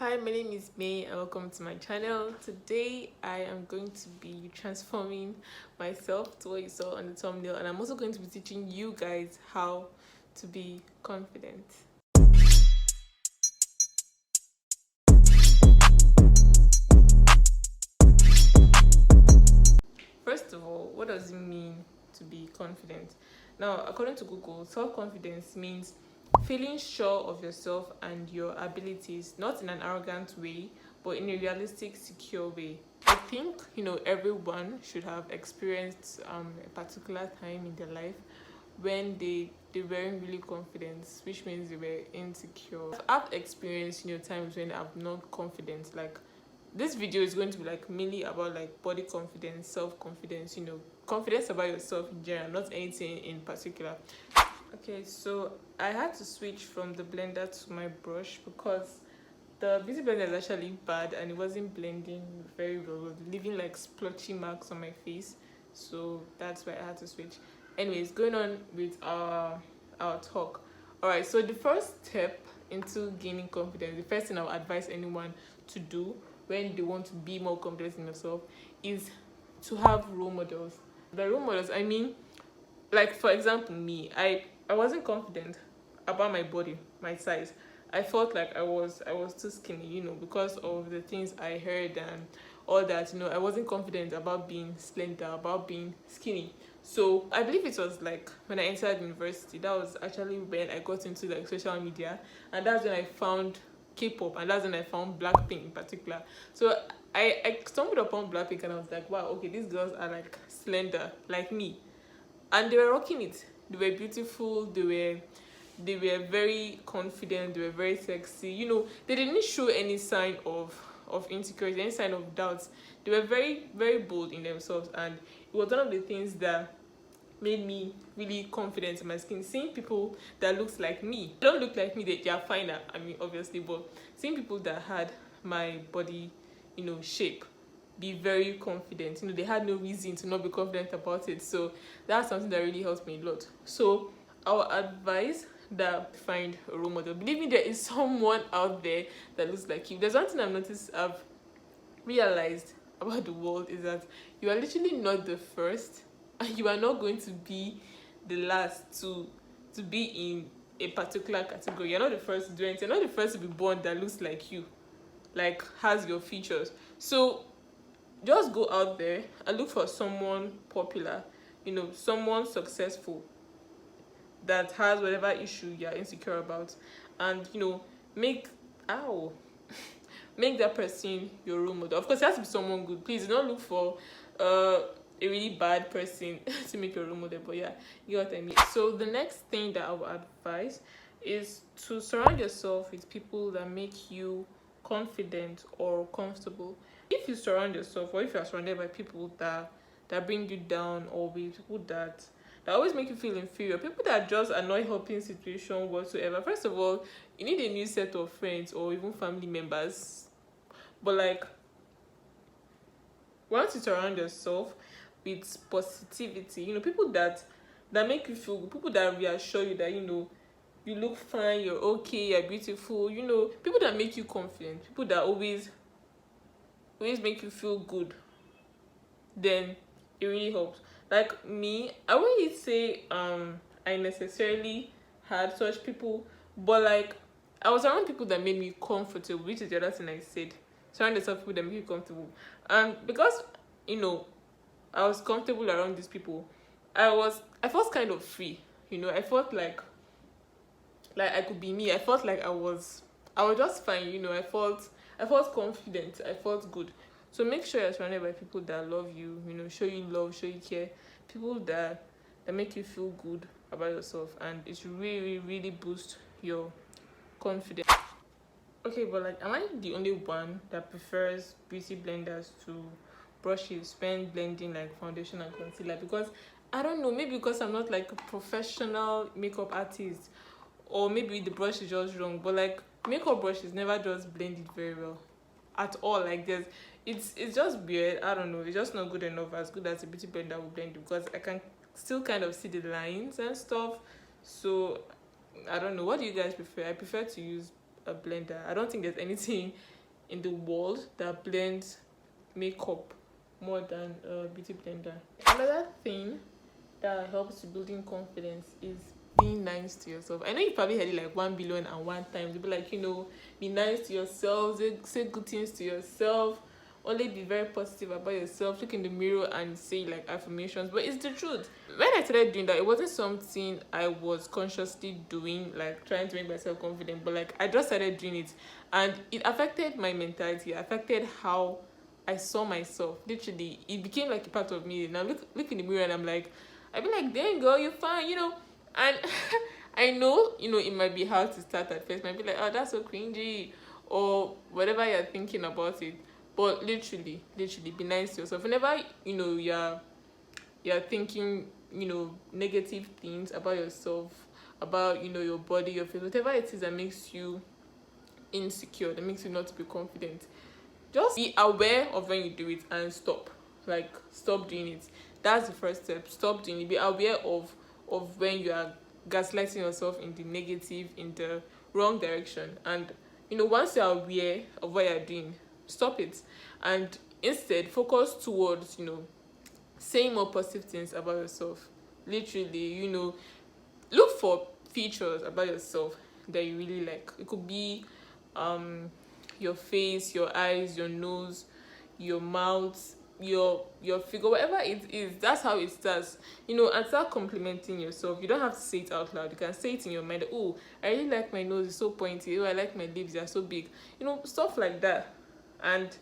Hi, my name is May and welcome to my channel. Today I am going to be transforming myself to what you saw on the thumbnail, and I'm also going to be teaching you guys how to be confident. First of all, what does it mean to be confident? Now, according to Google, self-confidence means feeling sure of yourself and your abilities, not in an arrogant way, but in a realistic, secure way. I think, everyone should have experienced a particular time in their life when they weren't really confident, which means they were insecure. I've experienced, times when I'm not confident. Like, this video is going to be like mainly about like body confidence, self-confidence, confidence about yourself in general, not anything in particular. Okay, so I had to switch from the blender to my brush because the beauty blender is actually bad and it wasn't blending very well, leaving like splotchy marks on my face. So that's why I had to switch. Anyways, going on with our talk. Alright, so the first step into gaining confidence, the first thing I would advise anyone to do when they want to be more confident in themselves is to have role models. By role models, I mean, like for example, me, I wasn't confident about my body, my size. I felt like I was too skinny, because of the things I heard and all that. I wasn't confident about being slender, about being skinny. So I believe it was like when I entered university, that was actually when I got into like social media, and that's when I found K-pop, and that's when I found Blackpink in particular. So I stumbled upon Blackpink and I was like, wow, okay, these girls are like slender like me, and they were rocking it. They were beautiful. They were very confident. They were very sexy. They didn't show any sign of insecurity, any sign of doubts. They were very, very bold in themselves, and it was one of the things that made me really confident in my skin. Seeing people that looks like me, don't look like me, they are finer, I mean, obviously, but seeing people that had my body, shape, be very confident. They had no reason to not be confident about it. So that's something that really helped me a lot. So our advice that find a role model. Believe me, there is someone out there that looks like you. There's one thing I've realized about the world is that you are literally not the first, and you are not going to be the last to be in a particular category. You're not the first to do anything. You're not the first to be born that looks like you, like has your features. So just go out there and look for someone popular, someone successful that has whatever issue you're insecure about, and make ow make that person your role model. Of course, it has to be someone good. Please do not look for a really bad person to make your role model. But yeah, you get what I mean. So the next thing that I would advise is to surround yourself with people that make you confident or comfortable. If you surround yourself, or if you are surrounded by people that bring you down, or with people that always make you feel inferior, people that just are not helping situation whatsoever, first of all, you need a new set of friends or even family members. But like, once you surround yourself with positivity, people that make you feel good, people that reassure you that you look fine, you're okay, you're beautiful, people that make you confident, people that always make you feel good, then it really helps. Like me, I wouldn't say I necessarily had such people, but like I was around people that made me comfortable, which is the other thing I said. Surround yourself with people that make you comfortable. And because I was comfortable around these people, I felt kind of free. I felt like I could be me. I felt like I was just fine. I felt confident. I felt good. So make sure you're surrounded by people that love you. Show you love, show you care. People that make you feel good about yourself, and it's really, really boost your confidence. Okay, but like, am I the only one that prefers beauty blenders to brushes when blending like foundation and concealer? Because I don't know, maybe because I'm not like a professional makeup artist, or maybe the brush is just wrong. But like, makeup brushes never just blend it very well at all. Like, it's just weird. I don't know, it's just not good enough, as good as a beauty blender will blend it, because I can still kind of see the lines and stuff. So I don't know, what do you guys prefer? I prefer to use a blender. I don't think there's anything in the world that blends makeup more than a beauty blender. Another thing that helps to building confidence is being nice to yourself. I know you probably heard it like 1,000,000,001 times. Be like, be nice to yourself, say good things to yourself, only be very positive about yourself, look in the mirror and say like affirmations. But it's the truth. When I started doing that, it wasn't something I was consciously doing, like trying to make myself confident, but like I just started doing it, and it affected my mentality, affected how I saw myself. Literally, it became like a part of me. Now look in the mirror and I'm like, I'd be like, dang girl, you're fine, and I know, it might be hard to start at first. Might be like, oh, that's so cringy, or whatever you're thinking about it. But literally, be nice to yourself. Whenever you're thinking, negative things about yourself, about your body, your face, whatever it is that makes you insecure, that makes you not be confident, just be aware of when you do it and stop. Like, stop doing it. That's the first step. Stop doing it. Be aware of when you are gaslighting yourself in the negative, in the wrong direction. And once you're aware of what you're doing, stop it. And instead focus towards saying more positive things about yourself. Literally, look for features about yourself that you really like. It could be your face, your eyes, your nose, your mouth, your figure, whatever it is. That's how it starts. And start complimenting yourself. You don't have to say it out loud. You can say it in your mind. Oh, I really like my nose, it's so pointy. Oh, I like my lips, they're so big. Stuff like that. And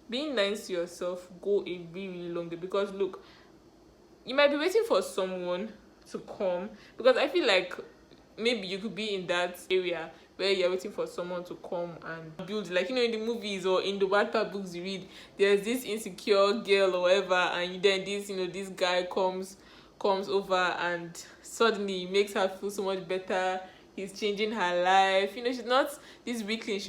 being nice to yourself go a really, really long way. Because look, you might be waiting for someone to come, because I feel like maybe you could be in that area where you're waiting for someone to come and build, like, in the movies or in the Wattpad books you read, there's this insecure girl or whatever, and then this guy comes over and suddenly makes her feel so much better. He's changing her life. She's not this weakling.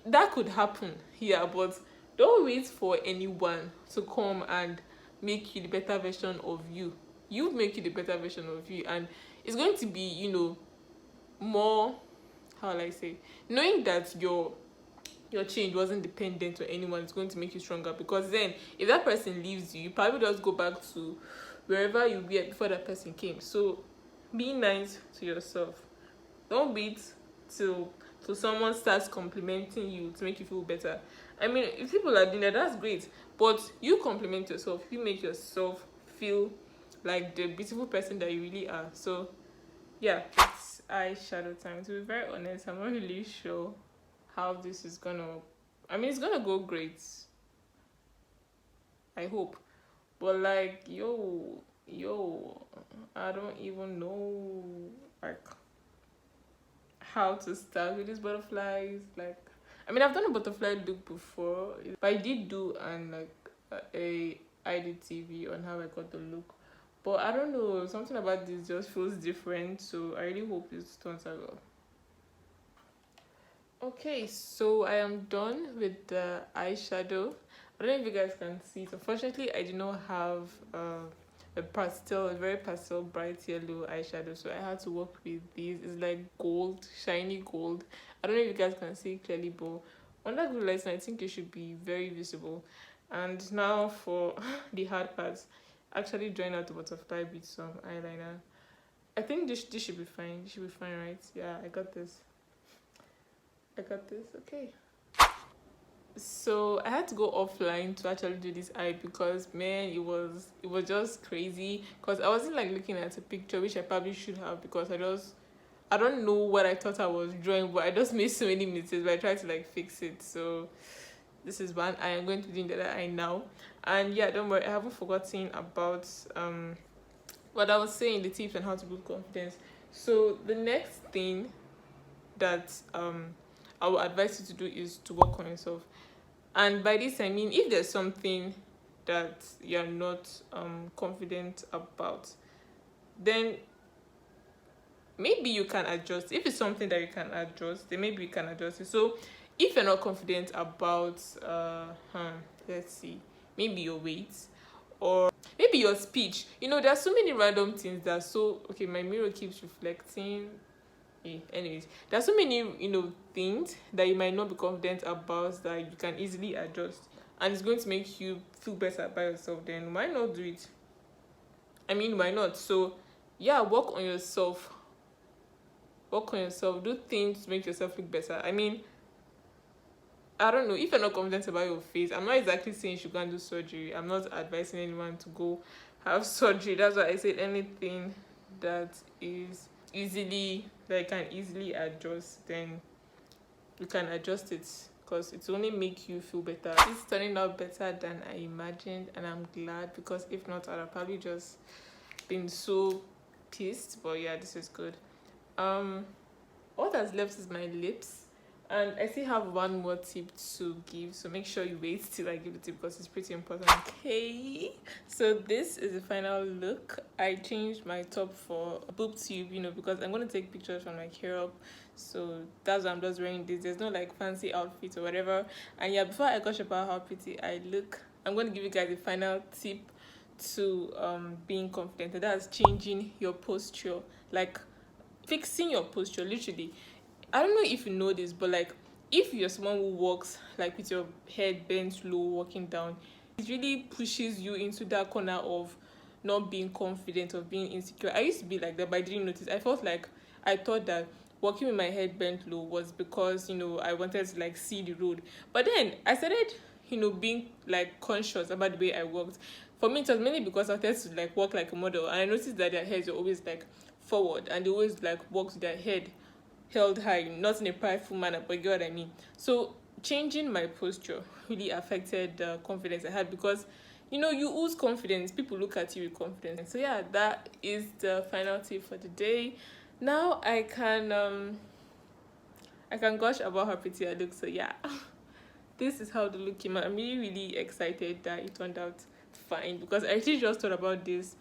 That could happen here, but don't wait for anyone to come and make you the better version of you. You make you the better version of you, and it's going to be, more, how will I say, knowing that your change wasn't dependent on anyone is going to make you stronger. Because then, if that person leaves you, you probably just go back to wherever you were before that person came. So, be nice to yourself. Don't wait till someone starts complimenting you to make you feel better. If people are doing that, that's great. But you compliment yourself. You make yourself feel like the beautiful person that you really are. So, yeah, it's eyeshadow time. To be very honest, I'm not really sure how this is gonna... it's gonna go great. I hope. But, like, yo, I don't even know, like, how to start with these butterflies. Like, I've done a butterfly look before, but I did do a IDTV on how I got the look. But I don't know, something about this just feels different, so I really hope it turns out well. Okay, so I am done with the eyeshadow. I don't know if you guys can see it. Unfortunately, I do not have a very pastel bright yellow eyeshadow, so I had to work with these. It's like gold, shiny gold. I don't know if you guys can see it clearly, but under good lighting, I think it should be very visible. And now for the hard parts, actually drawing out the butterfly with some eyeliner. I think this should be fine. This should be fine, right? Yeah, I got this. Okay. So I had to go offline to actually do this eye, because man, it was just crazy, because I wasn't like looking at a picture, which I probably should have, because I don't know what I thought I was drawing, but I just made so many mistakes, but I tried to like fix it. So this is one eye. I'm going to do the other eye now. And yeah, don't worry, I haven't forgotten about what I was saying, the tips on how to build confidence. So the next thing that I would advise you to do is to work on yourself. And by this I mean, if there's something that you're not confident about, then maybe you can adjust. If it's something that you can adjust, then maybe you can adjust it. So if you're not confident about let's see, maybe your weight, or maybe your speech, there are so many random things that... So okay, my mirror keeps reflecting. Anyways, there's so many things that you might not be confident about that you can easily adjust, and it's going to make you feel better by yourself. Then why not do it? I mean, why not? So yeah, work on yourself. Do things to make yourself look better. I mean, I don't know, if you're not confident about your face, I'm not exactly saying you should go and do surgery. I'm not advising anyone to go have surgery. That's why I said anything that is easily, that you can easily adjust, then you can adjust it, because it will only make you feel better. It's turning out better than I imagined, and I'm glad, because if not, I'd have probably just been so pissed. But yeah, this is good. What has left is my lips, and I still have one more tip to give, so make sure you wait till I give the tip, because it's pretty important. Okay, so this is the final look. I changed my top for boob tube, because I'm going to take pictures from my hair up, so that's why I'm just wearing this. There's no like fancy outfit or whatever. And yeah, before I gush about how pretty I look, I'm going to give you guys the final tip to being confident, and that's changing your posture, like fixing your posture. Literally, I don't know if you know this, but like if you're someone who walks like with your head bent low walking down, it really pushes you into that corner of not being confident, of being insecure. I used to be like that, but I didn't notice. I thought that walking with my head bent low was because I wanted to like see the road. But then I started being like conscious about the way I walked. For me, it was mainly because I wanted to like walk like a model, and I noticed that their heads were always like forward, and they always like walk with their head held high, not in a prideful manner, but you get what I mean. So changing my posture really affected the confidence I had, because you ooze confidence, people look at you with confidence. So yeah, that is the final tip for the day. Now I can gush about how pretty I look. So yeah, this is how the look came out. I'm really, really excited that it turned out fine, because I actually just thought about this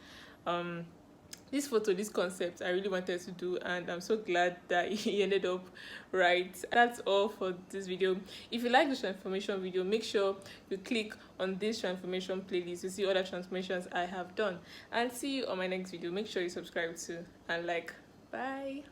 photo, this concept I really wanted to do, and I'm so glad that it ended up right. That's all for this video. If you like this transformation video, make sure you click on this transformation playlist to see other transformations I have done, and see you on my next video. Make sure you subscribe too and like. Bye.